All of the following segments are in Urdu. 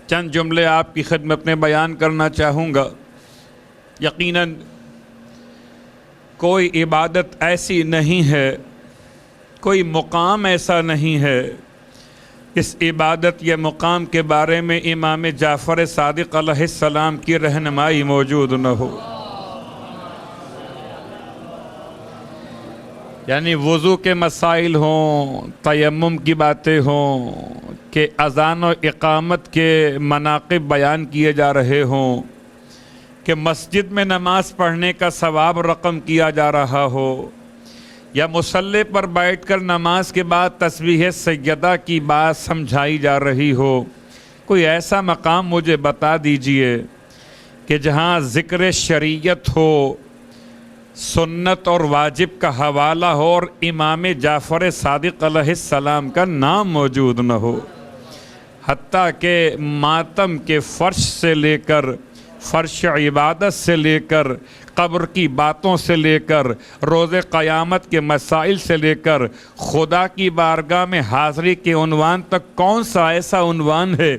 چند جملے آپ کی خدمت میں بیان کرنا چاہوں گا۔ یقیناً کوئی عبادت ایسی نہیں ہے، کوئی مقام ایسا نہیں ہے اس عبادت یا مقام کے بارے میں امام جعفر صادق علیہ السلام کی رہنمائی موجود نہ ہو۔ یعنی وضو کے مسائل ہوں، تیمم کی باتیں ہوں، کہ اذان و اقامت کے مناقب بیان کیے جا رہے ہوں، کہ مسجد میں نماز پڑھنے کا ثواب رقم کیا جا رہا ہو، یا مصلی پر بیٹھ کر نماز کے بعد تسبیح سیدہ کی بات سمجھائی جا رہی ہو، کوئی ایسا مقام مجھے بتا دیجئے کہ جہاں ذکر شریعت ہو، سنت اور واجب کا حوالہ ہو اور امام جعفر صادق علیہ السلام کا نام موجود نہ ہو۔ حتیٰ کہ ماتم کے فرش سے لے کر، فرش عبادت سے لے کر، قبر کی باتوں سے لے کر، روز قیامت کے مسائل سے لے کر، خدا کی بارگاہ میں حاضری کے عنوان تک کون سا ایسا عنوان ہے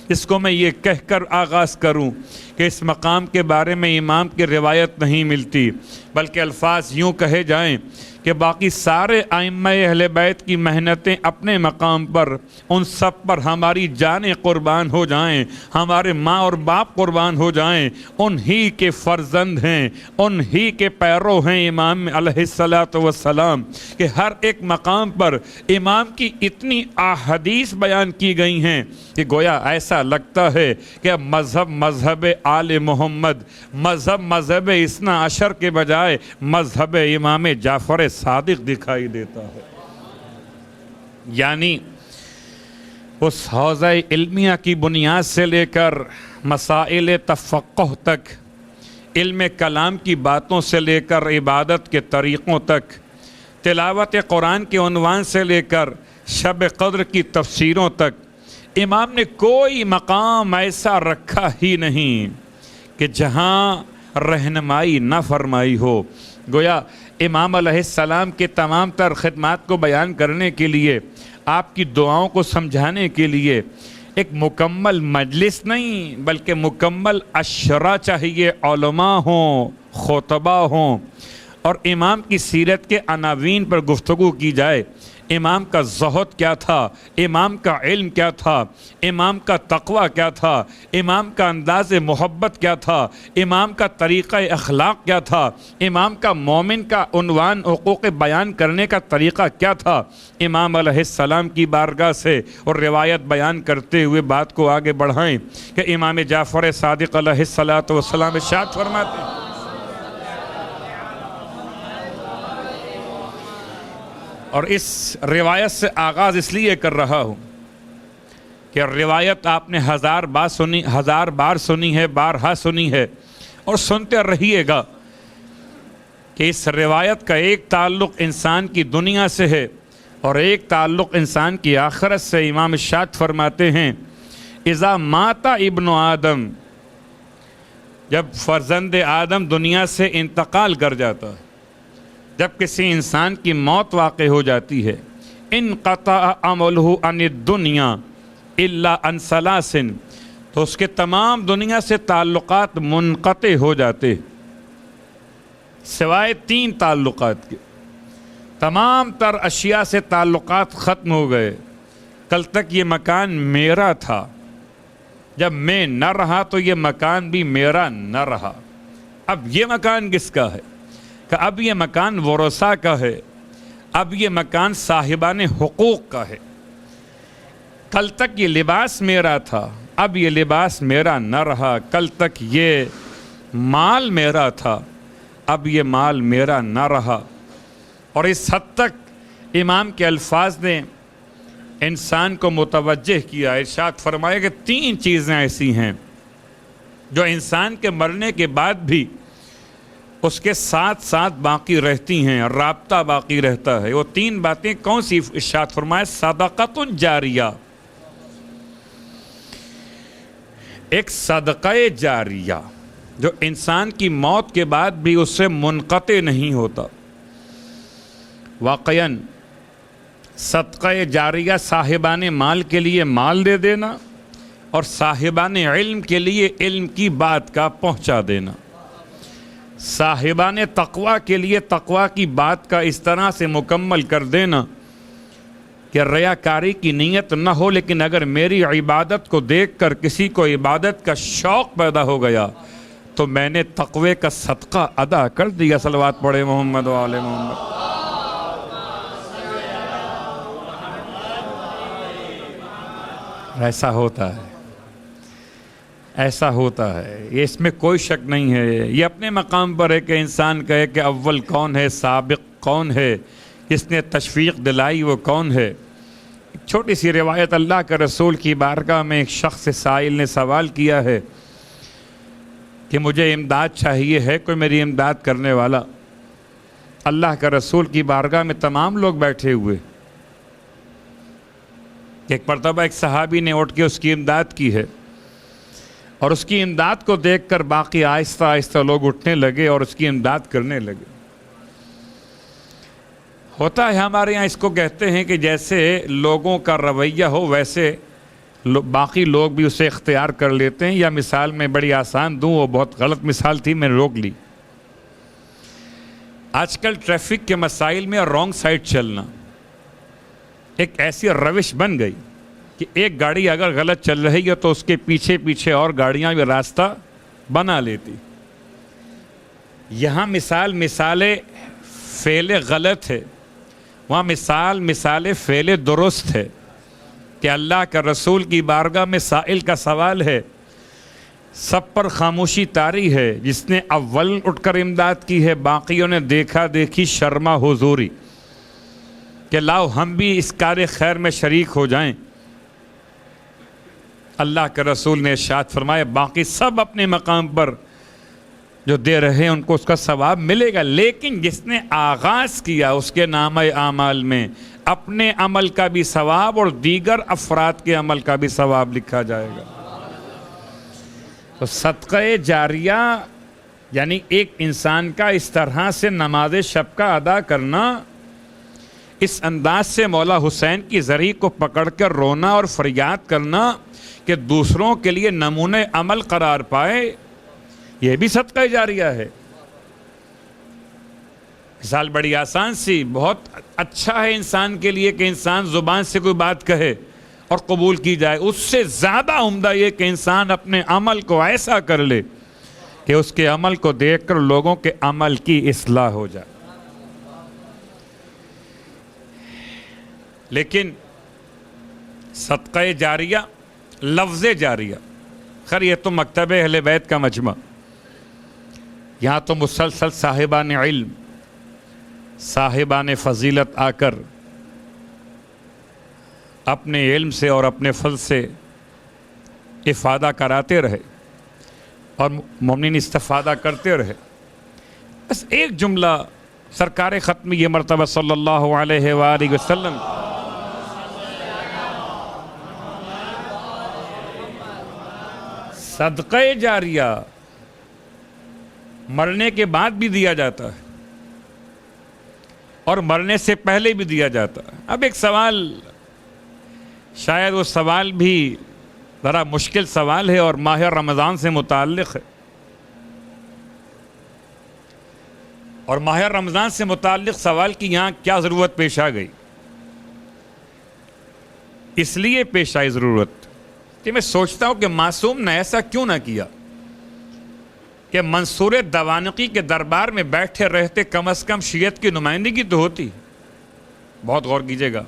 جس کو میں یہ کہہ کر آغاز کروں کہ اس مقام کے بارے میں امام کی روایت نہیں ملتی، بلکہ الفاظ یوں کہے جائیں کہ باقی سارے ائمہ اہل بیت کی محنتیں اپنے مقام پر، ان سب پر ہماری جانیں قربان ہو جائیں، ہمارے ماں اور باپ قربان ہو جائیں، انہی کے فرزند ہیں، انہی کے پیرو ہیں امام علیہ السلام، کہ ہر ایک مقام پر امام کی اتنی احادیث بیان کی گئی ہیں کہ گویا ایسا لگتا ہے کہ مذہب آل محمد، مذہب اثنا عشر کے بجائے مذہب امام جعفر صادق دکھائی دیتا ہے۔ یعنی اس حوزہ علمیہ کی بنیاد سے لے کر مسائل تفقہ تک، علم کلام کی باتوں سے لے کر عبادت کے طریقوں تک، تلاوت قرآن کے عنوان سے لے کر شب قدر کی تفسیروں تک، امام نے کوئی مقام ایسا رکھا ہی نہیں کہ جہاں رہنمائی نہ فرمائی ہو۔ گویا امام علیہ السلام کے تمام تر خدمات کو بیان کرنے کے لیے، آپ کی دعاؤں کو سمجھانے کے لیے ایک مکمل مجلس نہیں بلکہ مکمل عشرہ چاہیے، علماء ہوں، خطبہ ہوں، اور امام کی سیرت کے عناوین پر گفتگو کی جائے۔ امام کا زہد کیا تھا، امام کا علم کیا تھا، امام کا تقوی کیا تھا، امام کا انداز محبت کیا تھا، امام کا طریقہ اخلاق کیا تھا، امام کا مومن کا عنوان حقوق بیان کرنے کا طریقہ کیا تھا۔ امام علیہ السلام کی بارگاہ سے اور روایت بیان کرتے ہوئے بات کو آگے بڑھائیں کہ امام جعفر صادق علیہ السلام ارشاد فرماتے ہیں، اور اس روایت سے آغاز اس لیے کر رہا ہوں کہ روایت آپ نے ہزار بار سنی ہے، بارہا سنی ہے اور سنتے رہیے گا کہ اس روایت کا ایک تعلق انسان کی دنیا سے ہے اور ایک تعلق انسان کی آخرت سے۔ امام ارشاد فرماتے ہیں، اذا مات ابن آدم، جب فرزند آدم دنیا سے انتقال کر جاتا ہے، جب کسی انسان کی موت واقع ہو جاتی ہے، انقطع عملہ عن الدنیا الا عن ثلاث، تو اس کے تمام دنیا سے تعلقات منقطع ہو جاتے سوائے 3 تعلقات کے۔ تمام تر اشیاء سے تعلقات ختم ہو گئے۔ کل تک یہ مکان میرا تھا، جب میں نہ رہا تو یہ مکان بھی میرا نہ رہا، اب یہ مکان کس کا ہے؟ کہ اب یہ مکان ورثاء کا ہے، اب یہ مکان صاحبان حقوق کا ہے۔ کل تک یہ لباس میرا تھا، اب یہ لباس میرا نہ رہا۔ کل تک یہ مال میرا تھا، اب یہ مال میرا نہ رہا۔ اور اس حد تک امام کے الفاظ نے انسان کو متوجہ کیا۔ ارشاد فرمایا کہ 3 چیزیں ایسی ہیں جو انسان کے مرنے کے بعد بھی اس کے ساتھ ساتھ باقی رہتی ہیں، رابطہ باقی رہتا ہے۔ وہ 3 باتیں کون سی؟ ارشاد فرمایا، صدقۃ جاریہ، ایک صدقہ جاریہ جو انسان کی موت کے بعد بھی اس سے منقطع نہیں ہوتا۔ واقعاً صدقہ جاریہ صاحبان مال کے لیے مال دے دینا، اور صاحبان علم کے لیے علم کی بات کا پہنچا دینا، صاحبان تقوی کے لیے تقوی کی بات کا اس طرح سے مکمل کر دینا کہ ریاکاری کی نیت نہ ہو، لیکن اگر میری عبادت کو دیکھ کر کسی کو عبادت کا شوق پیدا ہو گیا تو میں نے تقوی کا صدقہ ادا کر دیا۔ صلوات پڑھے محمد و آل محمد۔ ایسا ہوتا ہے، ایسا ہوتا ہے، یہ اس میں کوئی شک نہیں ہے۔ یہ اپنے مقام پر ہے کہ انسان کہے کہ اول کون ہے، سابق کون ہے، جس نے تشویق دلائی وہ کون ہے۔ ایک چھوٹی سی روایت، اللہ کے رسول کی بارگاہ میں ایک شخص سائل نے سوال کیا ہے کہ مجھے امداد چاہیے، ہے کوئی میری امداد کرنے والا؟ اللہ کے رسول کی بارگاہ میں تمام لوگ بیٹھے ہوئے۔ ایک مرتبہ ایک صحابی نے اٹھ کے اس کی امداد کی ہے، اور اس کی امداد کو دیکھ کر باقی آہستہ آہستہ لوگ اٹھنے لگے اور اس کی امداد کرنے لگے۔ ہوتا ہے ہمارے یہاں، اس کو کہتے ہیں کہ جیسے لوگوں کا رویہ ہو ویسے باقی لوگ بھی اسے اختیار کر لیتے ہیں۔ یا مثال میں بڑی آسان دوں، وہ بہت غلط مثال تھی، میں نے روک لی۔ آج کل ٹریفک کے مسائل میں رانگ سائڈ چلنا ایک ایسی روش بن گئی کہ ایک گاڑی اگر غلط چل رہی ہے تو اس کے پیچھے پیچھے اور گاڑیاں بھی راستہ بنا لیتی۔ یہاں مثال فعل غلط ہے، وہاں مثال فعل درست ہے کہ اللہ کا رسول کی بارگاہ میں سائل کا سوال ہے، سب پر خاموشی طاری ہے، جس نے اول اٹھ کر امداد کی ہے، باقیوں نے دیکھا دیکھی شرما حضوری کہ لاؤ ہم بھی اس کار خیر میں شریک ہو جائیں۔ اللہ کے رسول نے ارشاد فرمایا باقی سب اپنے مقام پر جو دے رہے ہیں ان کو اس کا ثواب ملے گا، لیکن جس نے آغاز کیا اس کے نامہ اعمال میں اپنے عمل کا بھی ثواب اور دیگر افراد کے عمل کا بھی ثواب لکھا جائے گا۔ تو صدقہ جاریہ یعنی ایک انسان کا اس طرح سے نماز شب کا ادا کرنا، اس انداز سے مولا حسین کی زری کو پکڑ کر رونا اور فریاد کرنا کہ دوسروں کے لیے نمونہ عمل قرار پائے، یہ بھی صدقہ جاریہ ہے۔ مثال بڑی آسان سی، بہت اچھا ہے انسان کے لیے کہ انسان زبان سے کوئی بات کہے اور قبول کی جائے، اس سے زیادہ عمدہ یہ کہ انسان اپنے عمل کو ایسا کر لے کہ اس کے عمل کو دیکھ کر لوگوں کے عمل کی اصلاح ہو جائے۔ لیکن صدقہ جاریہ، لفظ جاریہ، خیر یہ تو مکتب اہل بیت کا مجمع، یہاں تو مسلسل صاحبان علم، صاحبان فضیلت آ کر اپنے علم سے اور اپنے فضل سے افادہ کراتے رہے اور مومنین استفادہ کرتے رہے۔ بس ایک جملہ سرکار ختم یہ مرتبہ صلی اللہ علیہ وآلہ وسلم صدقہ جاریہ مرنے کے بعد بھی دیا جاتا ہے اور مرنے سے پہلے بھی دیا جاتا ہے۔ اب ایک سوال، شاید وہ سوال بھی ذرا مشکل سوال ہے اور ماہ رمضان سے متعلق ہے، اور ماہ رمضان سے متعلق سوال کی یہاں کیا ضرورت پیش آ گئی؟ اس لیے پیش آئی ضرورت کہ میں سوچتا ہوں کہ معصوم نے ایسا کیوں نہ کیا کہ منصور دوانقی کے دربار میں بیٹھے رہتے کم از کم شیعت کی نمائندگی تو ہوتی۔ بہت غور کیجئے گا،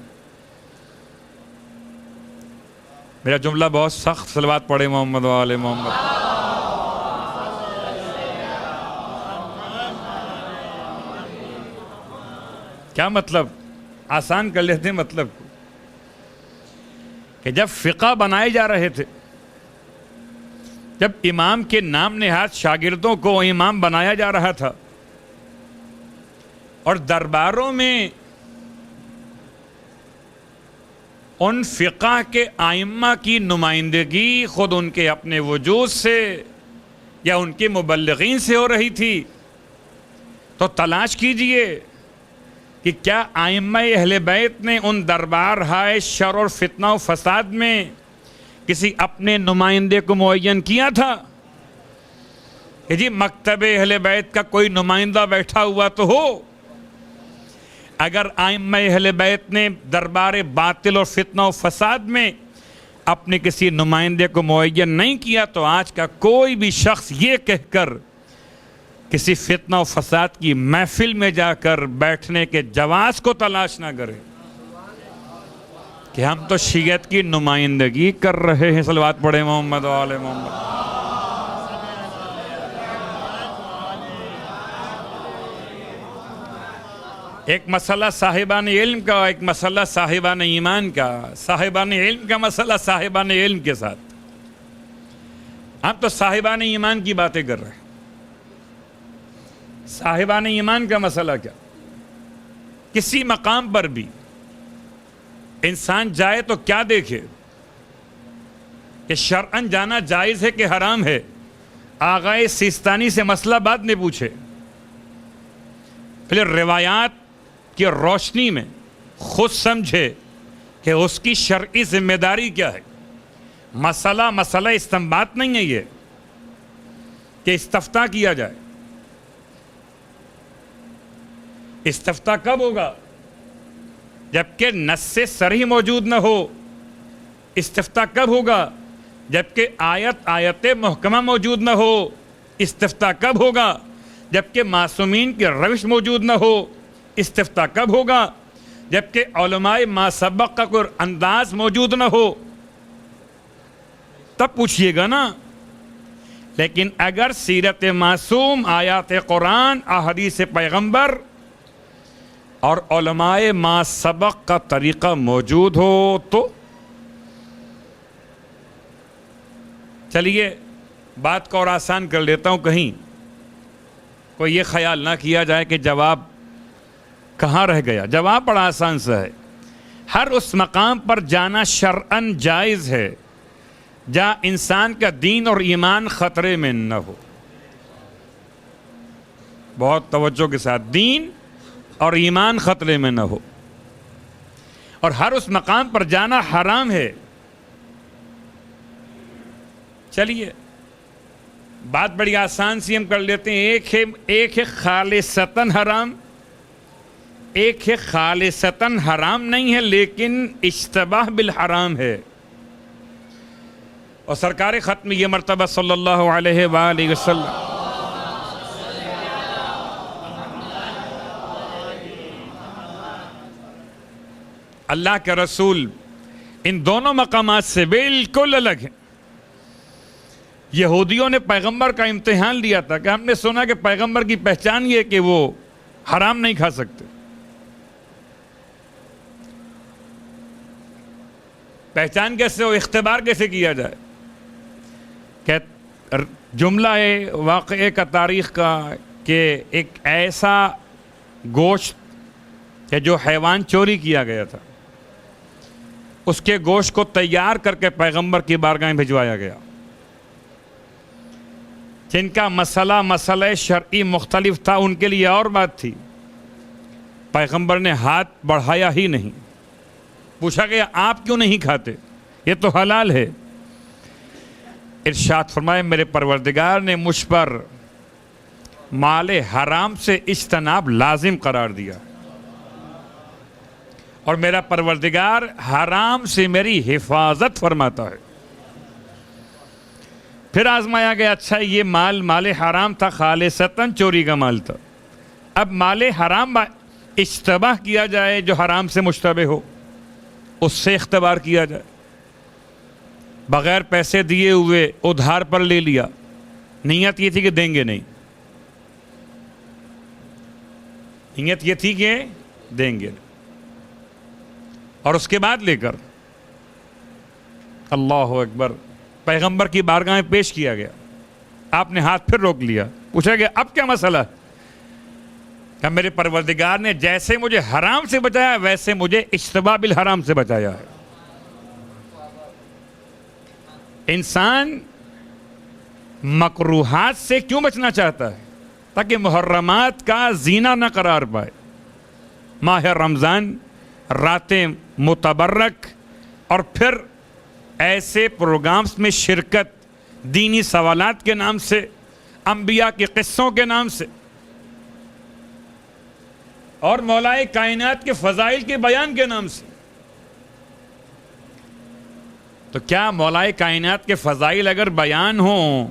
میرا جملہ بہت سخت، صلوات پڑھے محمد و آل محمد۔ کیا مطلب؟ آسان کر لیتے ہیں مطلب کو، کہ جب فقہ بنائے جا رہے تھے، جب امام کے نام نہاد شاگردوں کو امام بنایا جا رہا تھا اور درباروں میں ان فقہ کے ائمہ کی نمائندگی خود ان کے اپنے وجود سے یا ان کے مبلغین سے ہو رہی تھی، تو تلاش کیجئے کہ کیا ائمہ اہل بیت نے ان دربار ہائے شر اور فتنہ و فساد میں کسی اپنے نمائندے کو معین کیا تھا کہ جی مکتب اہل بیت کا کوئی نمائندہ بیٹھا ہوا تو ہو؟ اگر ائمہ اہل بیت نے دربار باطل اور فتنہ و فساد میں اپنے کسی نمائندے کو معین نہیں کیا تو آج کا کوئی بھی شخص یہ کہہ کر کسی فتنہ و فساد کی محفل میں جا کر بیٹھنے کے جواز کو تلاش نہ کرے کہ ہم تو شیعت کی نمائندگی کر رہے ہیں۔ صلوات پڑھے محمد و آل محمد۔ ایک مسئلہ صاحبان علم کا، ایک مسئلہ صاحبان ایمان کا، صاحبان علم کا مسئلہ صاحبان علم کے ساتھ۔ ہم تو صاحبان ایمان کی باتیں کر رہے ہیں۔ صاحبان ایمان کا مسئلہ کیا؟ کسی مقام پر بھی انسان جائے تو کیا دیکھے کہ شرعاً جانا جائز ہے کہ حرام ہے؟ آغائے سیستانی سے مسئلہ بعد میں پوچھے، پھر روایات کی روشنی میں خود سمجھے کہ اس کی شرعی ذمہ داری کیا ہے۔ مسئلہ استنباط نہیں ہے یہ کہ استفتاء کیا جائے۔ استفتاء کب ہوگا؟ جبکہ نص صریح موجود نہ ہو۔ استفتاء کب ہوگا؟ جبکہ آیت محکمہ موجود نہ ہو۔ استفتاء کب ہوگا؟ جبکہ معصومین کی روش موجود نہ ہو۔ استفتاء کب ہوگا؟ جبکہ علماء ما سبق کا کوئی انداز موجود نہ ہو، تب پوچھئے گا نا۔ لیکن اگر سیرت معصوم، آیات قرآن، احادیث پیغمبر اور علماء ما سبق کا طریقہ موجود ہو تو چلیے بات کو اور آسان کر لیتا ہوں، کہیں کوئی یہ خیال نہ کیا جائے کہ جواب کہاں رہ گیا۔ جواب بڑا آسان سا ہے۔ ہر اس مقام پر جانا شرعاً جائز ہے جہاں انسان کا دین اور ایمان خطرے میں نہ ہو۔ بہت توجہ کے ساتھ، دین اور ایمان خطرے میں نہ ہو۔ اور ہر اس مقام پر جانا حرام ہے۔ چلیے بات بڑی آسان سی ہم کر لیتے ہیں۔ ایک ہے خالصتاً حرام، ایک ہے خالصتاً حرام نہیں ہے لیکن اشتباہ بالحرام ہے۔ اور سرکار ختم یہ مرتبہ صلی اللہ علیہ وآلہ وسلم اللہ کے رسول ان دونوں مقامات سے بالکل الگ ہیں۔ یہودیوں نے پیغمبر کا امتحان لیا تھا کہ ہم نے سنا کہ پیغمبر کی پہچان یہ کہ وہ حرام نہیں کھا سکتے۔ پہچان کیسے ہو؟ اختبار کیسے کیا جائے؟ کہ جملہ ہے واقعے کا، تاریخ کا، کہ ایک ایسا گوشت کہ جو حیوان چوری کیا گیا تھا، اس کے گوشت کو تیار کر کے پیغمبر کی بارگاہ میں بھجوایا گیا۔ جن کا مسئلہ شرعی مختلف تھا ان کے لیے اور بات تھی، پیغمبر نے ہاتھ بڑھایا ہی نہیں۔ پوچھا گیا آپ کیوں نہیں کھاتے؟ یہ تو حلال ہے۔ ارشاد فرمائے میرے پروردگار نے مجھ پر مال حرام سے اجتناب لازم قرار دیا، اور میرا پروردگار حرام سے میری حفاظت فرماتا ہے۔ پھر آزمایا گیا، اچھا یہ مال حرام تھا، خالصتاً چوری کا مال تھا، اب مال حرام اشتباہ کیا جائے جو حرام سے مشتبہ ہو، اس سے اختبار کیا جائے۔ بغیر پیسے دیے ہوئے ادھار پر لے لیا، نیت یہ تھی کہ دیں گے نہیں، نیت یہ تھی کہ دیں گے، اور اس کے بعد لے کر اللہ اکبر پیغمبر کی بارگاہ میں پیش کیا گیا۔ آپ نے ہاتھ پھر روک لیا، پوچھا گیا اب کیا مسئلہ ہے؟ کہ میرے پروردگار نے جیسے مجھے حرام سے بچایا ویسے مجھے اشتباہ بالحرام سے بچایا ہے۔ انسان مکروہات سے کیوں بچنا چاہتا ہے؟ تاکہ محرمات کا زینہ نہ قرار پائے۔ ماہ رمضان، راتیں متبرک، اور پھر ایسے پروگرامز میں شرکت دینی سوالات کے نام سے، انبیاء کے قصوں کے نام سے، اور مولائے کائنات کے فضائل کے بیان کے نام سے. تو کیا مولائے کائنات کے فضائل اگر بیان ہوں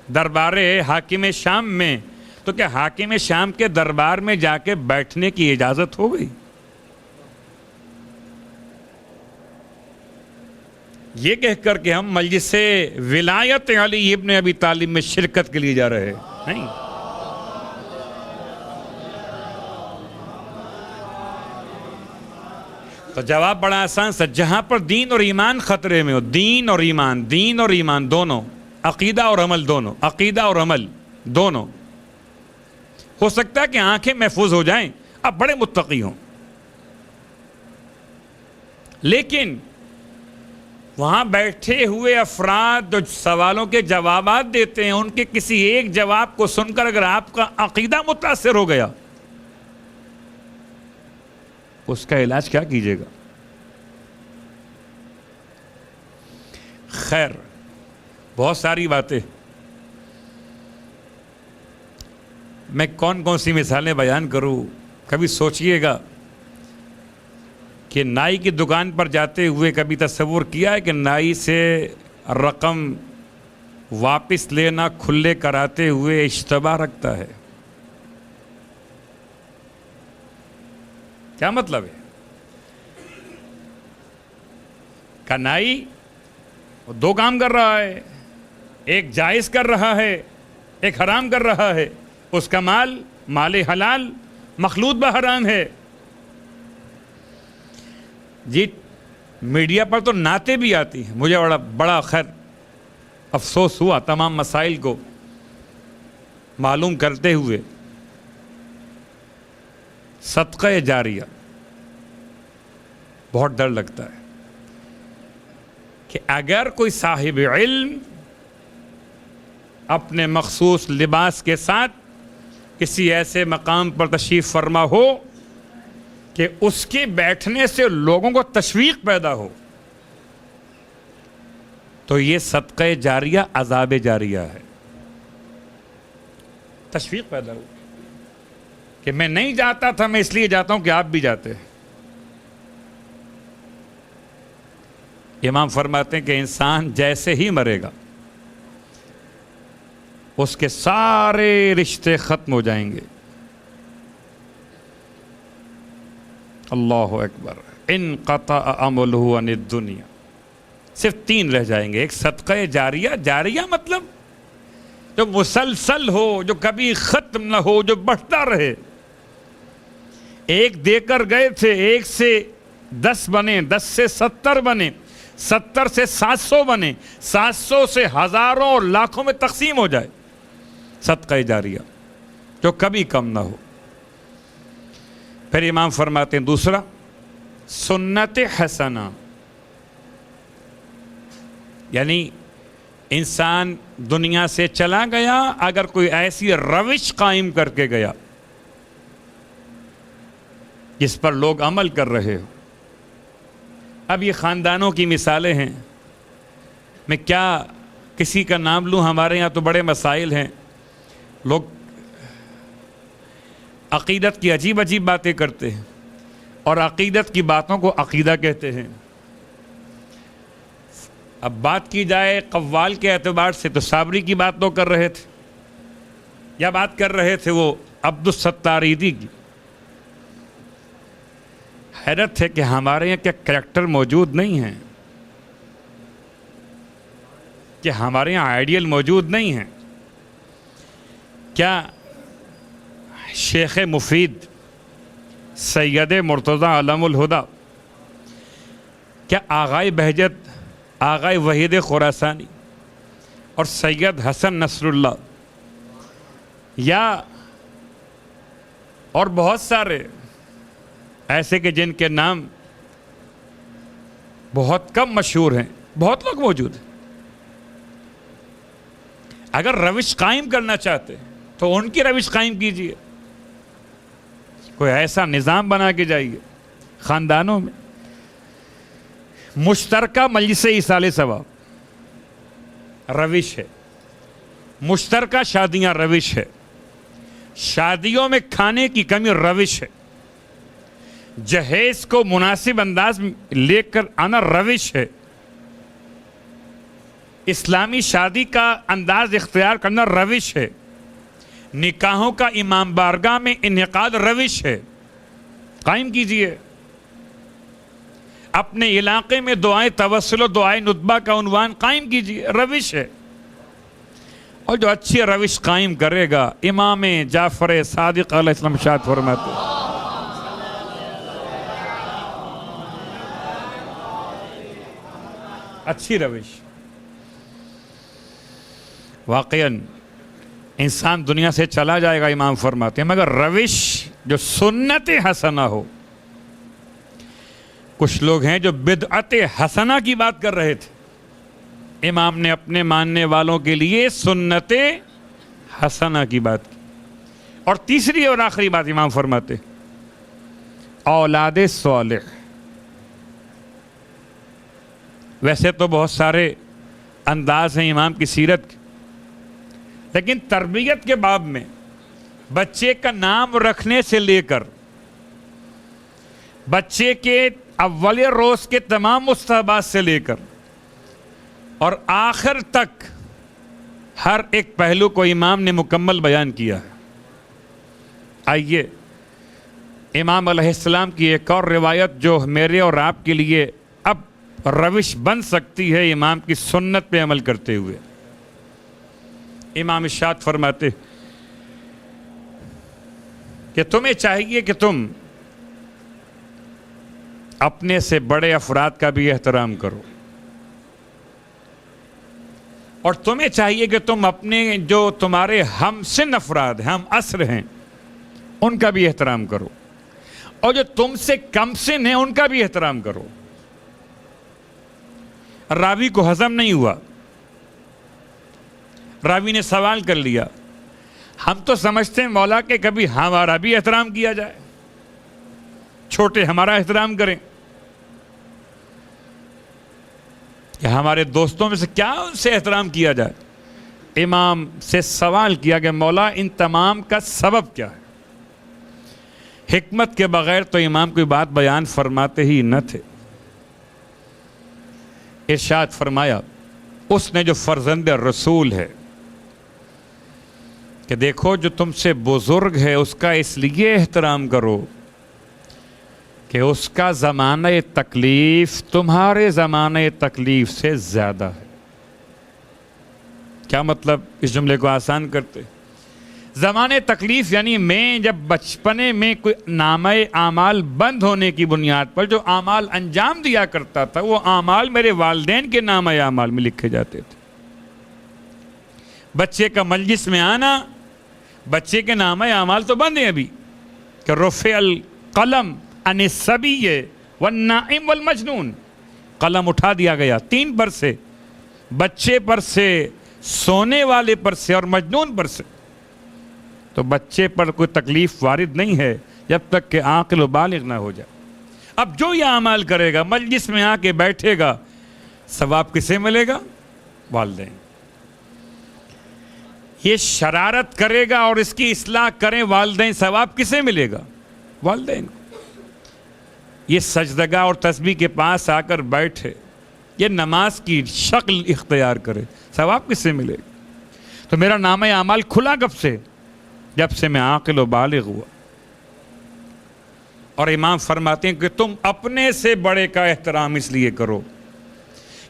دربار حاکم شام میں، تو کیا حاکم شام کے دربار میں جا کے بیٹھنے کی اجازت ہو گئی؟ یہ کہہ کر کہ ہم مجلس ولایت علی ابن ابی طالب میں شرکت کے لیے جا رہے ہیں، نہیں. تو جواب بڑا آسان سا، جہاں پر دین اور ایمان خطرے میں ہو، دین اور ایمان دونوں، عقیدہ اور عمل دونوں، عقیدہ اور عمل دونوں، ہو سکتا ہے کہ آنکھیں محفوظ ہو جائیں، اب بڑے متقی ہوں، لیکن وہاں بیٹھے ہوئے افراد جو سوالوں کے جوابات دیتے ہیں، ان کے کسی ایک جواب کو سن کر اگر آپ کا عقیدہ متاثر ہو گیا، اس کا علاج کیا کیجیے گا؟ خیر، بہت ساری باتیں، میں کون کون سی مثالیں بیان کروں. کبھی سوچئے گا کہ نائی کی دکان پر جاتے ہوئے کبھی تصور کیا ہے کہ نائی سے رقم واپس لینا کھلے کراتے ہوئے اشتباہ رکھتا ہے؟ کیا مطلب ہے؟ کہ نائی دو کام کر رہا ہے، ایک جائز کر رہا ہے، ایک حرام کر رہا ہے. اس کا مال حلال مخلوط بحرام ہے. جی میڈیا پر تو نعتیں بھی آتی ہیں. مجھے بڑا خیر افسوس ہوا تمام مسائل کو معلوم کرتے ہوئے. صدقہ جاریہ بہت ڈر لگتا ہے کہ اگر کوئی صاحب علم اپنے مخصوص لباس کے ساتھ کسی ایسے مقام پر تشریف فرما ہو کہ اس کے بیٹھنے سے لوگوں کو تشویق پیدا ہو، تو یہ صدقہ جاریہ عذاب جاریہ ہے. تشویق پیدا ہو کہ میں نہیں جاتا تھا، میں اس لیے جاتا ہوں کہ آپ بھی جاتے ہیں. امام فرماتے ہیں کہ انسان جیسے ہی مرے گا اس کے سارے رشتے ختم ہو جائیں گے. اللہ اکبر. انقطع عملہ عن الدنیا، صرف 3 رہ جائیں گے. ایک صدقہ جاریہ، جاریہ مطلب جو مسلسل ہو، جو کبھی ختم نہ ہو، جو بڑھتا رہے. ایک دے کر گئے تھے، 1 سے 10 بنے، 10 سے 70 بنے، 70 سے 700 بنے، 700 سے ہزاروں اور لاکھوں میں تقسیم ہو جائے. صدقہ جاریہ جو کبھی کم نہ ہو. پھر امام فرماتے ہیں دوسرا سنت حسنہ، یعنی انسان دنیا سے چلا گیا، اگر کوئی ایسی روش قائم کر کے گیا جس پر لوگ عمل کر رہے ہو. اب یہ خاندانوں کی مثالیں ہیں، میں کیا کسی کا نام لوں؟ ہمارے یہاں تو بڑے مسائل ہیں. لوگ عقیدت کی عجیب عجیب باتیں کرتے ہیں اور عقیدت کی باتوں کو عقیدہ کہتے ہیں. اب بات کی جائے قوال کے اعتبار سے تو صابری کی بات تو کر رہے تھے، یا بات کر رہے تھے وہ عبدالستاریدی کی. حیرت ہے کہ ہمارے یہاں کیا کریکٹر موجود نہیں ہیں، کہ ہمارے یہاں آئیڈیل موجود نہیں ہیں. کیا شیخ مفید سید مرتضی علم الہدیٰ، کیا آغائے بہجت، آغائے وحید خراسانی اور سید حسن نصر اللہ، یا اور بہت سارے ایسے کہ جن کے نام بہت کم مشہور ہیں، بہت لوگ موجود ہیں. اگر روش قائم کرنا چاہتے ہیں تو ان کی روش قائم کیجیے. کوئی ایسا نظام بنا کے جائیے خاندانوں میں. مشترکہ مجلس ایصال ثواب روش ہے، مشترکہ شادیاں روش ہے، شادیوں میں کھانے کی کمی روش ہے، جہیز کو مناسب انداز میں لے کر آنا روش ہے، اسلامی شادی کا انداز اختیار کرنا روش ہے، نکاحوں کا امام بارگاہ میں انعقاد روش ہے، قائم کیجئے۔ اپنے علاقے میں دعائیں توسل و دعائیں ندبہ کا عنوان قائم کیجئے، روش ہے۔ اور جو اچھی روش قائم کرے گا، امام جعفر صادق علیہ السلام ارشاد فرماتے ہیں، اچھی روش، واقعاً انسان دنیا سے چلا جائے گا، امام فرماتے ہیں، مگر روش جو سنت حسنہ ہو۔ کچھ لوگ ہیں جو بدعت حسنہ کی بات کر رہے تھے، امام نے اپنے ماننے والوں کے لیے سنت حسنہ کی بات کی۔ اور تیسری اور آخری بات امام فرماتے، اولاد صالح۔ ویسے تو بہت سارے انداز ہیں امام کی سیرت کے، لیکن تربیت کے باب میں بچے کا نام رکھنے سے لے کر بچے کے اول روز کے تمام مستحبات سے لے کر اور آخر تک ہر ایک پہلو کو امام نے مکمل بیان کیا ہے۔ آئیے امام علیہ السلام کی ایک اور روایت جو میرے اور آپ کے لیے اب روش بن سکتی ہے امام کی سنت پہ عمل کرتے ہوئے۔ امام ارشاد فرماتے کہ تمہیں چاہیے کہ تم اپنے سے بڑے افراد کا بھی احترام کرو، اور تمہیں چاہیے کہ تم اپنے جو تمہارے ہم سن افراد ہیں، ہم عصر ہیں، ان کا بھی احترام کرو، اور جو تم سے کم سن ہیں ان کا بھی احترام کرو۔ راوی کو ہضم نہیں ہوا، راوی نے سوال کر لیا، ہم تو سمجھتے ہیں مولا کہ کبھی ہمارا بھی احترام کیا جائے، چھوٹے ہمارا احترام کریں، کہ ہمارے دوستوں میں سے کیا ان سے احترام کیا جائے۔ امام سے سوال کیا کہ مولا ان تمام کا سبب کیا ہے؟ حکمت کے بغیر تو امام کوئی بات بیان فرماتے ہی نہ تھے۔ ارشاد فرمایا، اس نے جو فرزند رسول ہے کہ دیکھو جو تم سے بزرگ ہے اس کا اس لیے احترام کرو کہ اس کا زمانہ تکلیف تمہارے زمانہ تکلیف سے زیادہ ہے۔ کیا مطلب؟ اس جملے کو آسان کرتے، زمانہ تکلیف یعنی میں جب بچپنے میں کوئی نامہ اعمال بند ہونے کی بنیاد پر جو اعمال انجام دیا کرتا تھا، وہ اعمال میرے والدین کے نامہ اعمال میں لکھے جاتے تھے۔ بچے کا مجلس میں آنا، بچے کے نامہ اعمال تو بند ہیں ابھی، کہ رفع القلم عن الصبی والنائم والمجنون، قلم اٹھا دیا گیا 3 پر سے، بچے پر سے، سونے والے پر سے، اور مجنون پر سے۔ تو بچے پر کوئی تکلیف وارد نہیں ہے جب تک کہ عاقل و بالغ نہ ہو جائے۔ اب جو یہ اعمال کرے گا، مجلس میں آ کے بیٹھے گا، ثواب کسے ملے گا؟ والدین۔ یہ شرارت کرے گا اور اس کی اصلاح کریں والدین، ثواب کسے ملے گا؟ والدین۔ یہ سجدگاہ اور تسبیح کے پاس آ کر بیٹھے، یہ نماز کی شکل اختیار کرے، ثواب کس سے ملے گا؟ تو میرا نامہ اعمال کھلا کب سے؟ جب سے میں عاقل و بالغ ہوا۔ اور امام فرماتے ہیں کہ تم اپنے سے بڑے کا احترام اس لیے کرو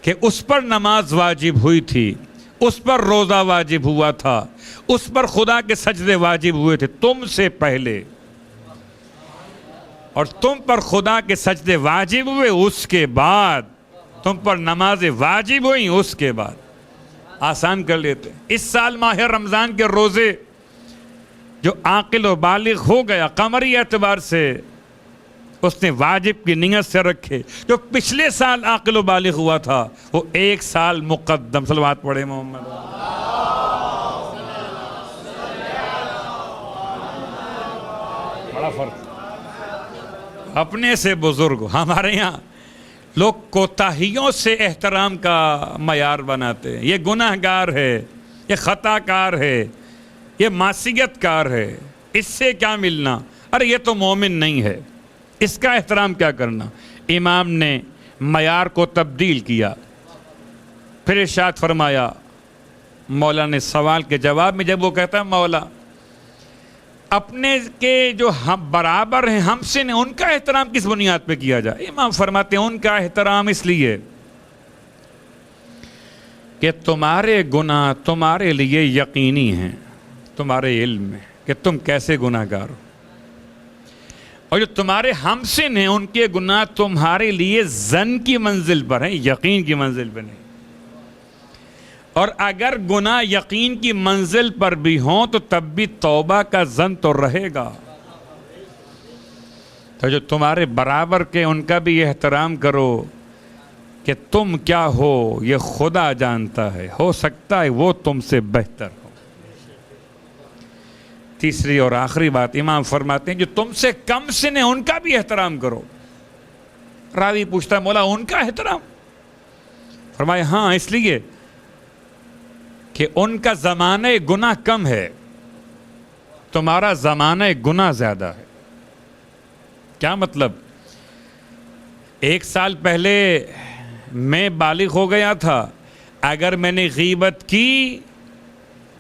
کہ اس پر نماز واجب ہوئی تھی، اس پر روزہ واجب ہوا تھا، اس پر خدا کے سجدے واجب ہوئے تھے تم سے پہلے، اور تم پر خدا کے سجدے واجب ہوئے اس کے بعد، تم پر نمازیں واجب ہوئیں اس کے بعد۔ آسان کر لیتے، اس سال ماہ رمضان کے روزے جو عاقل و بالغ ہو گیا قمری اعتبار سے، اس نے واجب کی نیت سے رکھے، جو پچھلے سال عاقل و بالغ ہوا تھا وہ 1 سال مقدم۔ صلوات پڑھے محمد۔ بڑا فرق۔ اپنے سے بزرگ، ہمارے یہاں لوگ کوتاہیوں سے احترام کا معیار بناتے ہیں. یہ گناہ گار ہے, یہ خطا کار ہے, یہ معصیت کار ہے, اس سے کیا ملنا, ارے یہ تو مومن نہیں ہے, اس کا احترام کیا کرنا. امام نے معیار کو تبدیل کیا. پھر ارشاد فرمایا, مولا نے سوال کے جواب میں جب وہ کہتا ہے مولا اپنے کے جو ہم برابر ہیں ہم سے نے, ان کا احترام کس بنیاد پہ کیا جائے. امام فرماتے ہیں ان کا احترام اس لیے کہ تمہارے گناہ تمہارے لیے یقینی ہیں, تمہارے علم میں کہ تم کیسے گناہ گار ہو, اور جو تمہارے ہم سے ہیں ان کے گناہ تمہارے لیے ظن کی منزل پر ہیں, یقین کی منزل پہ نہیں. اور اگر گناہ یقین کی منزل پر بھی ہوں تو تب بھی توبہ کا ظن تو رہے گا. تو جو تمہارے برابر کے ان کا بھی احترام کرو کہ تم کیا ہو یہ خدا جانتا ہے, ہو سکتا ہے وہ تم سے بہتر ہو. تیسری اور آخری بات امام فرماتے ہیں جو تم سے کم سن ہیں ان کا بھی احترام کرو. راوی پوچھتا ہے مولا ان کا احترام؟ فرمایا ہاں اس لیے کہ ان کا زمانہ گناہ کم ہے, تمہارا زمانہ گناہ زیادہ ہے. کیا مطلب؟ 1 سال پہلے میں بالغ ہو گیا تھا, اگر میں نے غیبت کی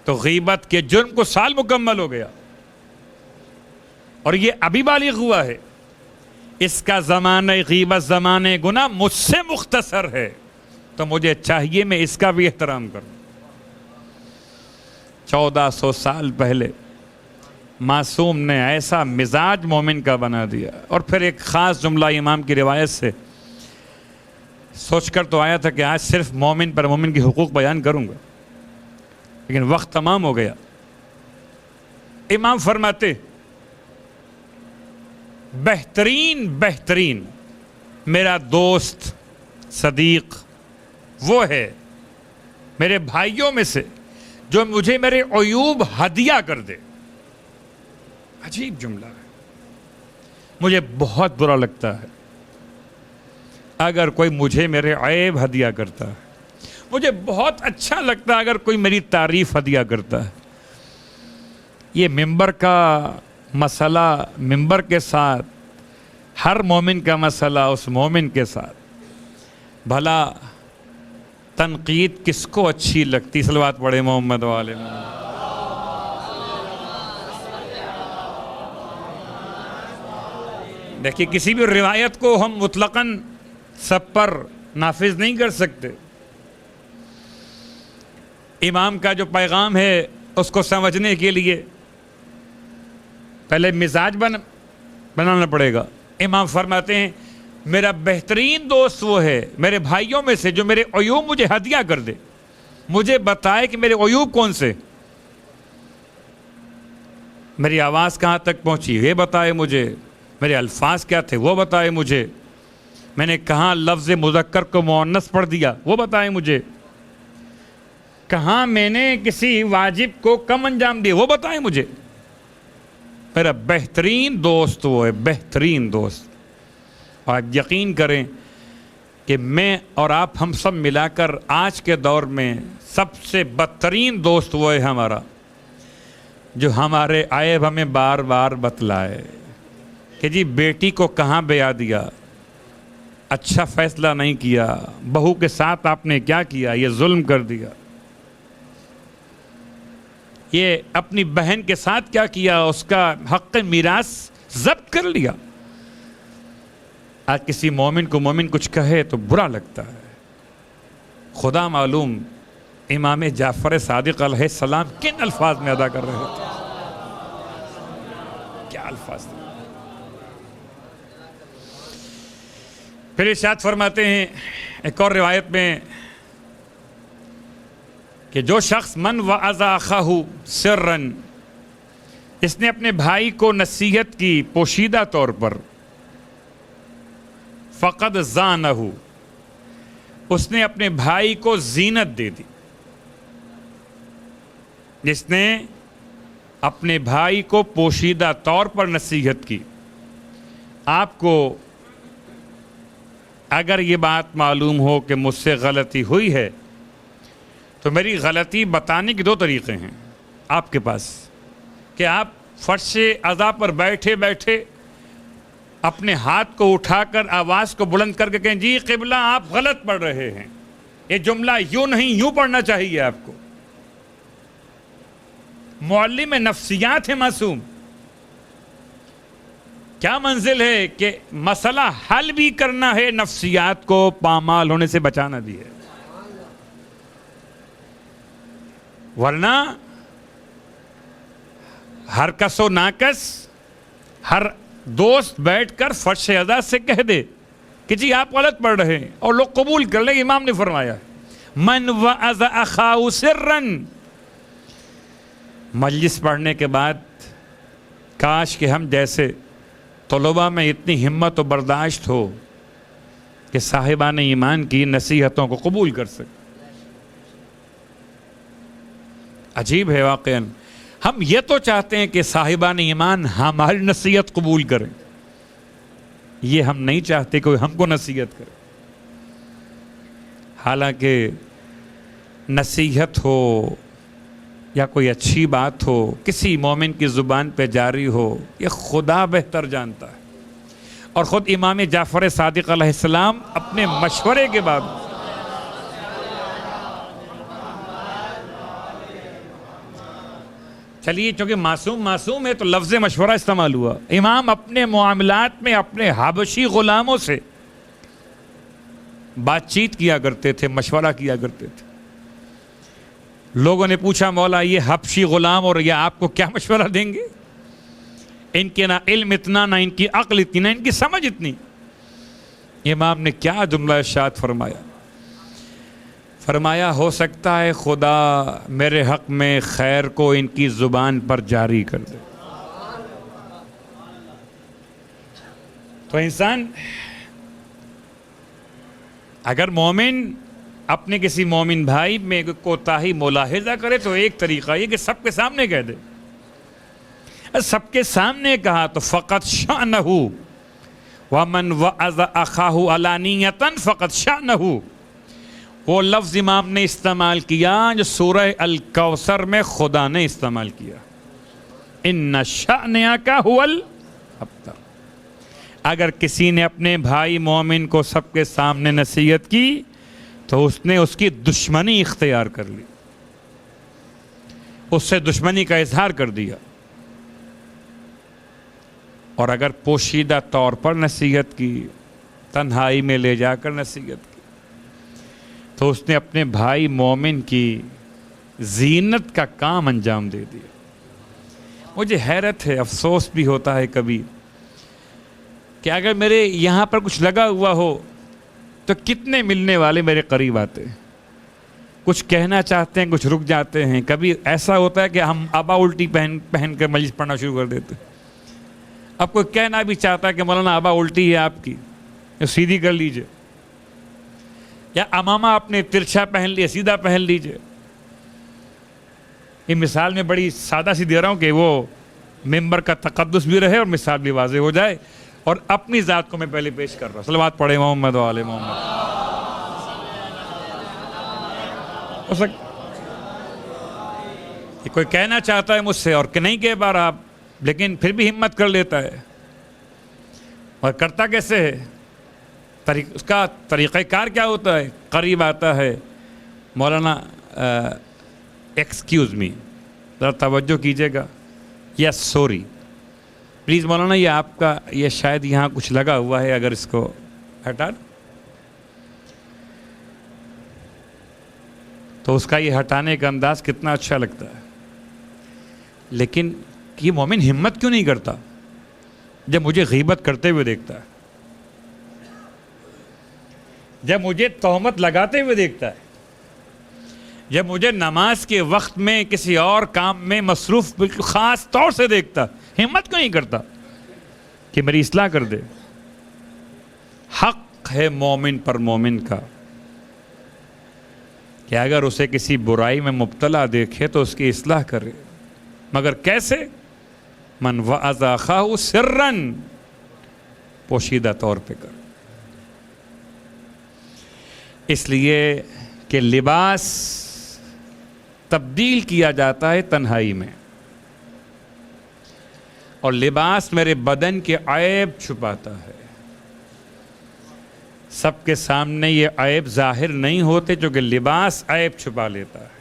تو غیبت کے جرم کو سال مکمل ہو گیا, اور یہ ابھی بالغ ہوا ہے. اس کا زمانہ غیبت زمانہ گناہ مجھ سے مختصر ہے, تو مجھے چاہیے میں اس کا بھی احترام کروں. 1400 سال پہلے معصوم نے ایسا مزاج مومن کا بنا دیا. اور پھر ایک خاص جملہ امام کی روایت سے سوچ کر تو آیا تھا کہ آج صرف مومن پر مومن کے حقوق بیان کروں گا, لیکن وقت تمام ہو گیا. امام فرماتے بہترین میرا دوست صدیق وہ ہے میرے بھائیوں میں سے جو مجھے میرے عیوب ہدیہ کر دے. عجیب جملہ ہے, مجھے بہت برا لگتا ہے اگر کوئی مجھے میرے عیب ہدیہ کرتا ہے, مجھے بہت اچھا لگتا ہے اگر کوئی میری تعریف ہدیہ کرتا ہے. یہ ممبر کا مسئلہ ممبر کے ساتھ, ہر مومن کا مسئلہ اس مومن کے ساتھ. بھلا تنقید کس کو اچھی لگتی؟ صلوات پڑھے محمد والے محمد. دیکھیے کسی بھی روایت کو ہم مطلقاً سب پر نافذ نہیں کر سکتے. امام کا جو پیغام ہے اس کو سمجھنے کے لیے پہلے مزاج بنانا پڑے گا. امام فرماتے ہیں میرا بہترین دوست وہ ہے میرے بھائیوں میں سے جو میرے عیوب مجھے ہدیہ کر دے, مجھے بتائے کہ میرے عیوب کون سے, میری آواز کہاں تک پہنچی یہ بتائے مجھے, میرے الفاظ کیا تھے وہ بتائے مجھے, میں نے کہاں لفظ مذکر کو مؤنث پڑھ دیا وہ بتائے مجھے, کہاں میں نے کسی واجب کو کم انجام دیا وہ بتائے مجھے. میرا بہترین دوست وہ ہے, بہترین دوست. اور یقین کریں کہ میں اور آپ ہم سب ملا کر آج کے دور میں سب سے بدترین دوست وہ ہے ہمارا جو ہمارے عیب ہمیں بار بار بتلائے کہ جی بیٹی کو کہاں بیاہ دیا, اچھا فیصلہ نہیں کیا, بہو کے ساتھ آپ نے کیا کیا, یہ ظلم کر دیا, یہ اپنی بہن کے ساتھ کیا کیا, اس کا حق میراث ضبط کر لیا. آج کسی مومن کو مومن کچھ کہے تو برا لگتا ہے. خدا معلوم امام جعفر صادق علیہ السلام کن الفاظ میں ادا کر رہے تھے, کیا الفاظ تھے. پھر ارشاد فرماتے ہیں ایک اور روایت میں کہ جو شخص من وعظ اخاہ سرا, اس نے اپنے بھائی کو نصیحت کی پوشیدہ طور پر, فقد زانہ, اس نے اپنے بھائی کو زینت دے دی. جس نے اپنے بھائی کو پوشیدہ طور پر نصیحت کی, آپ کو اگر یہ بات معلوم ہو کہ مجھ سے غلطی ہوئی ہے تو میری غلطی بتانے کے دو طریقے ہیں آپ کے پاس، کہ آپ فرش عزا پر بیٹھے بیٹھے اپنے ہاتھ کو اٹھا کر آواز کو بلند کر کے کہیں جی قبلہ آپ غلط پڑھ رہے ہیں، یہ جملہ یوں نہیں یوں پڑھنا چاہیے آپ کو۔ معلم نفسیات ہے معصوم، کیا منزل ہے کہ مسئلہ حل بھی کرنا ہے، نفسیات کو پامال ہونے سے بچانا بھی ہے، ورنہ ہر کس و ناکس ہر دوست بیٹھ کر فرش عزا سے کہہ دے کہ جی آپ غلط پڑھ رہے ہیں اور لوگ قبول کر لیں۔ امام نے فرمایا من وعظ اخاہ سرا، مجلس پڑھنے کے بعد کاش کہ ہم جیسے طلباء میں اتنی ہمت و برداشت ہو کہ صاحبان ایمان کی نصیحتوں کو قبول کر سکیں۔ عجیب ہے واقعاً، ہم یہ تو چاہتے ہیں کہ صاحبان ایمان ہماری نصیحت قبول کریں، یہ ہم نہیں چاہتے کوئی ہم کو نصیحت کرے۔ حالانکہ نصیحت ہو یا کوئی اچھی بات ہو کسی مومن کی زبان پہ جاری ہو، یہ خدا بہتر جانتا ہے۔ اور خود امام جعفر صادق علیہ السلام اپنے مشورے کے بعد، چلیے چونکہ معصوم ہے تو لفظ مشورہ استعمال ہوا، امام اپنے معاملات میں اپنے حبشی غلاموں سے بات چیت کیا کرتے تھے، مشورہ کیا کرتے تھے۔ لوگوں نے پوچھا مولا یہ حبشی غلام اور یہ آپ کو کیا مشورہ دیں گے؟ ان کے نہ علم اتنا، نہ ان کی عقل اتنی، نہ ان کی سمجھ اتنی۔ امام نے کیا جملہ ارشاد فرمایا؟ فرمایا ہو سکتا ہے خدا میرے حق میں خیر کو ان کی زبان پر جاری کر دے۔ تو انسان اگر مومن اپنے کسی مومن بھائی میں کوتاہی ملاحظہ کرے تو ایک طریقہ یہ کہ سب کے سامنے کہہ دے۔ سب کے سامنے کہا تو فقط شأنہ ومن وعظ اخاہ علانیۃ فقط شأنہ، وہ لفظ امام نے استعمال کیا جو سورہ الکوثر میں خدا نے استعمال کیا، ان شأنک ھو الابتر۔ اگر کسی نے اپنے بھائی مومن کو سب کے سامنے نصیحت کی تو اس نے اس کی دشمنی اختیار کر لی، اس سے دشمنی کا اظہار کر دیا۔ اور اگر پوشیدہ طور پر نصیحت کی، تنہائی میں لے جا کر نصیحت کی، تو اس نے اپنے بھائی مومن کی زینت کا کام انجام دے دیا۔ مجھے حیرت ہے، افسوس بھی ہوتا ہے کبھی کہ اگر میرے یہاں پر کچھ لگا ہوا ہو تو کتنے ملنے والے میرے قریب آتے ہیں، کچھ کہنا چاہتے ہیں، کچھ رک جاتے ہیں۔ کبھی ایسا ہوتا ہے کہ ہم آبا الٹی پہن کر مجلس پڑھنا شروع کر دیتے ہیں۔ اب کوئی کہنا بھی چاہتا ہے کہ مولانا آبا الٹی ہے آپ کی، سیدھی کر لیجئے، یا امامہ آپ نے ترچھا پہن لیا، سیدھا پہن لیجئے۔ یہ مثال میں بڑی سادہ سی دے رہا ہوں کہ وہ ممبر کا تقدس بھی رہے اور مثال بھی واضح ہو جائے۔ اور اپنی ذات کو میں پہلے پیش کر رہا ہوں، صلوات پڑھے محمد و آل محمد۔ ہو سکتا کہ کوئی کہنا چاہتا ہے مجھ سے اور کہ نہیں کہہ پا رہا، لیکن پھر بھی ہمت کر لیتا ہے، اور کرتا کیسے ہے؟ اس کا طریقہ کار کیا ہوتا ہے؟ قریب آتا ہے، مولانا ایکسکیوز می، ذرا توجہ کیجیے گا، یا سوری پلیز مولانا یہ آپ کا یہ شاید یہاں کچھ لگا ہوا ہے، اگر اس کو ہٹا تو اس کا یہ ہٹانے کا انداز کتنا اچھا لگتا ہے۔ لیکن یہ مومن ہمت کیوں نہیں کرتا جب مجھے غیبت کرتے ہوئے دیکھتا ہے، جب مجھے تہمت لگاتے ہوئے دیکھتا ہے، جب مجھے نماز کے وقت میں کسی اور کام میں مصروف بالکل خاص طور سے دیکھتا، ہمت کیوں نہیں کرتا کہ میری اصلاح کر دے؟ حق ہے مومن پر مومن کا کہ اگر اسے کسی برائی میں مبتلا دیکھے تو اس کی اصلاح کرے، مگر کیسے؟ من وعظ اخاہ سرا، پوشیدہ طور پہ کر۔ اس لیے کہ لباس تبدیل کیا جاتا ہے تنہائی میں، اور لباس میرے بدن کے عیب چھپاتا ہے۔ سب کے سامنے یہ عیب ظاہر نہیں ہوتے، جو کہ لباس عیب چھپا لیتا ہے۔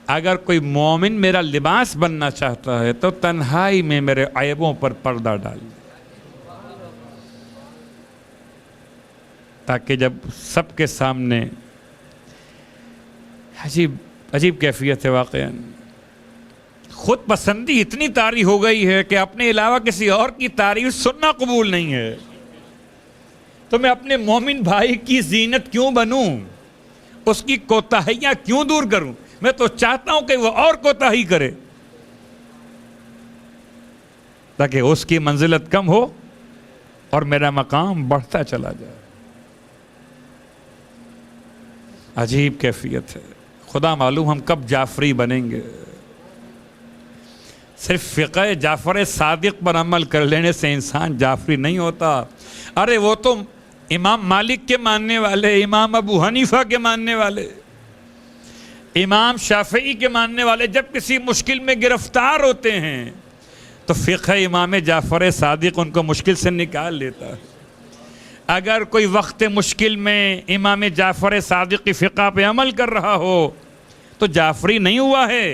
اگر کوئی مومن میرا لباس بننا چاہتا ہے تو تنہائی میں میرے عیبوں پر پردہ ڈال دے، تاکہ جب سب کے سامنے عجیب کیفیت ہے واقعاً۔ خود پسندی اتنی طاری ہو گئی ہے کہ اپنے علاوہ کسی اور کی تعریف سننا قبول نہیں ہے، تو میں اپنے مومن بھائی کی زینت کیوں بنوں، اس کی کوتاہیاں کیوں دور کروں؟ میں تو چاہتا ہوں کہ وہ اور کوتاہی کرے تاکہ اس کی منزلت کم ہو اور میرا مقام بڑھتا چلا جائے۔ عجیب کیفیت ہے، خدا معلوم ہم کب جعفری بنیں گے۔ صرف فقہ جعفر صادق پر عمل کر لینے سے انسان جعفری نہیں ہوتا۔ ارے وہ تو امام مالک کے ماننے والے، امام ابو حنیفہ کے ماننے والے، امام شافعی کے ماننے والے جب کسی مشکل میں گرفتار ہوتے ہیں تو فقہ امام جعفر صادق ان کو مشکل سے نکال لیتا ہے۔ اگر کوئی وقت مشکل میں امام جعفر صادق کی فقہ پہ عمل کر رہا ہو تو جعفری نہیں ہوا ہے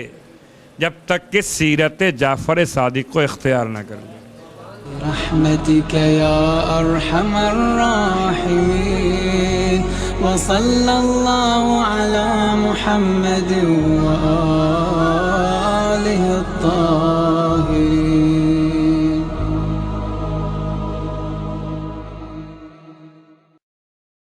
جب تک کہ سیرت جعفر صادق کو اختیار نہ کر لے۔ برحمتك يا أرحم الراحمين وصلى الله على محمد وآله الطاهرين